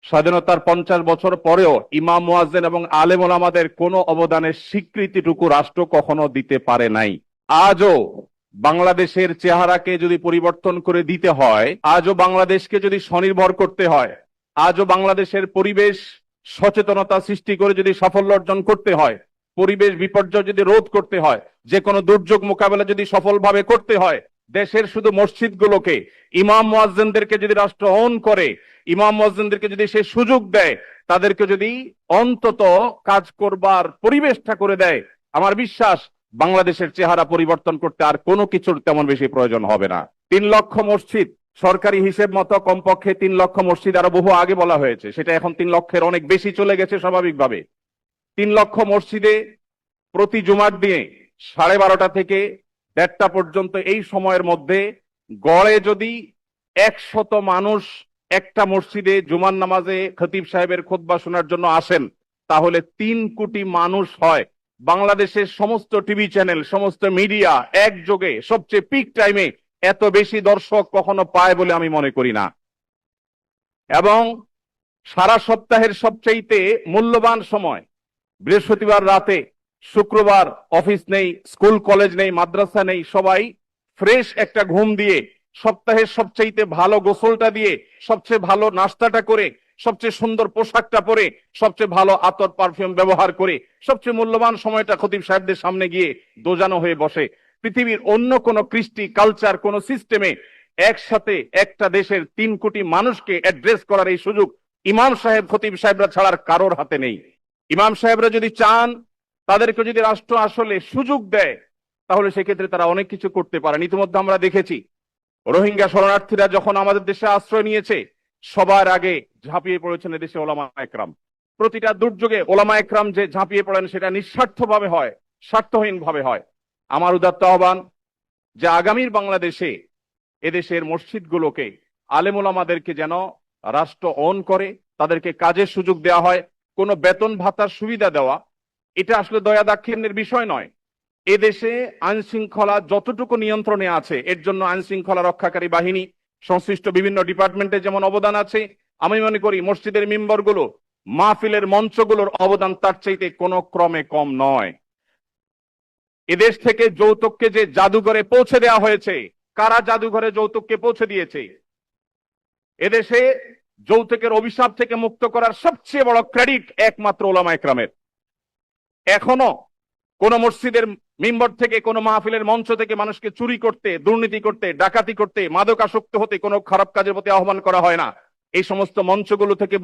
স্বাধীনতার 50 বছর পরেও ইমাম মুয়াজ্জিন এবং আলেম ওলামাদের কোনো অবদানের স্বীকৃতিটুকু রাষ্ট্র কখনো দিতে পারে নাই। আজও বাংলাদেশের চেহারাকে যদি পরিবর্তন করে দিতে হয়, আজও বাংলাদেশকে যদি স্বনির্ভর করতে হয়, আজও বাংলাদেশের পরিবেশ সচেতনতা সৃষ্টি করে যদি সাফল্য অর্জন করতে হয়, পরিবেশ বিপর্যয় যদি রোধ করতে হয়, যে কোনো দুর্যোগ মোকাবেলা যদি সফলভাবে করতে হয়, দেশের শুধু মসজিদগুলোকে, ইমাম মুয়াজ্জিনদেরকে যদি রাষ্ট্র অন করে, ইমাম মুয়াজ্জিনদেরকে যদি সে সুযোগ দেয়, তাদেরকে যদি অন্তত কাজ করবার পরিবেশটা করে দেয়, আমার বিশ্বাস বাংলাদেশের চেহারা পরিবর্তন করতে আর কোনো কিছুর তেমন বেশি প্রয়োজন হবে না। 3 লক্ষ মসজিদ সরকারি হিসেব মতো কমপক্ষে 3 লক্ষ মসজিদ আরো বহু আগে বলা হয়েছে, সেটা এখন 3 লক্ষের অনেক বেশি চলে গেছে স্বাভাবিকভাবে। 3 লক্ষ মসজিদে প্রতি জুমার দিনে 12:30 থেকে 1:30 পর্যন্ত এই সময়ের মধ্যে গড়ে যদি 100 মানুষ একটা মসজিদে জুমার নামাজে খতিব সাহেবের খুতবা শোনার জন্য আসেন, তাহলে 3 কোটি মানুষ হয়। বাংলাদেশের সমস্ত টিভি চ্যানেল, সমস্ত মিডিয়া একযোগে সবচেয়ে পিক টাইমে এত বেশি দর্শক কখনো পায় বলে আমি মনে করি না। এবং সারা সপ্তাহের সবচাইতে মূল্যবান সময় বৃহস্পতিবার রাতে, শুক্রবার অফিস নেই, স্কুল কলেজ নেই, মাদ্রাসা নেই, সবাই ফ্রেশ একটা ঘুম দিয়ে, সপ্তাহের সবচাইতে ভালো গোসলটা দিয়ে, সবচেয়ে ভালো নাস্তাটা করে, সবচেয়ে সুন্দর পোশাকটা পরে, সবচেয়ে ভালো আতর পারফিউম ব্যবহার করে, সবচেয়ে মূল্যবান সময়টা খতিব সাহেবদের সামনে গিয়ে দোজানো হয়ে বসে। পৃথিবীর অন্য কোন কৃষ্টি কালচার কোন সিস্টেমে একসাথে একটা দেশের 3 কোটি মানুষকে অ্যাড্রেস করার এই সুযোগ ইমাম সাহেব খতিব সাহেবরা ছাড়ার কারোর হাতে নেই। ইমাম সাহেবরা যদি চান, তাদেরকে যদি রাষ্ট্র আসলে সুযোগ দেয়, তাহলে সেক্ষেত্রে তারা অনেক কিছু করতে পারেন। ইতিমধ্যে আমরা দেখেছি রোহিঙ্গা শরণার্থীরা যখন আমাদের দেশে আশ্রয় নিয়েছে, সবার আগে ঝাঁপিয়ে পড়েছেন এদেশে ওলামা একরাম। প্রতিটা দুর্যোগে ওলামা একরাম যে ঝাঁপিয়ে পড়েন, সেটা নিঃস্বার্থ ভাবে হয়, স্বার্থহীন ভাবে হয়। আমার উদাত্ত আহ্বান যে আগামীর বাংলাদেশে এদেশের মসজিদগুলোকে, আলেম ওলামাদেরকে যেন রাষ্ট্র অন করে, তাদেরকে কাজের সুযোগ দেওয়া হয়। কোনো বেতন ভাতার সুবিধা দেওয়া, এটা আসলে দয়া দাক্ষিণ্যের বিষয় নয়। এদেশে আইন শৃঙ্খলা যতটুকু নিয়ন্ত্রণে আছে, এর জন্য আইন শৃঙ্খলা রক্ষাকারী বাহিনী, সংশ্লিষ্ট বিভিন্ন ডিপার্টমেন্টে যেমন অবদান আছে, আমি মনে করি মসজিদের মিম্বরগুলো, মাহফিলের মঞ্চগুলোর অবদান তার চাইতে কোনো ক্রমে কম নয়। এদেশ থেকে যৌতুককে যে জাদুঘরে পৌঁছে দেওয়া হয়েছে, কারা জাদুঘরে যৌতুককে পৌঁছে দিয়েছে? এদেশে যৌতুকের অভিশাপ থেকে মুক্ত করার সবচেয়ে বড় ক্রেডিট একমাত্র ওলামা একরামের। এখনো কোন মসজিদের মিম্বর থেকে, কোন মাহফিলের মঞ্চ থেকে মানুষকে চুরি করতে, দুর্নীতি করতে, ডাকাতি করতে, মাদকাসক্ত হতে, কোনো খারাপ কাজের প্রতি আহ্বান করা হয় না। এই সমস্ত মঞ্চগুলো থেকে বহু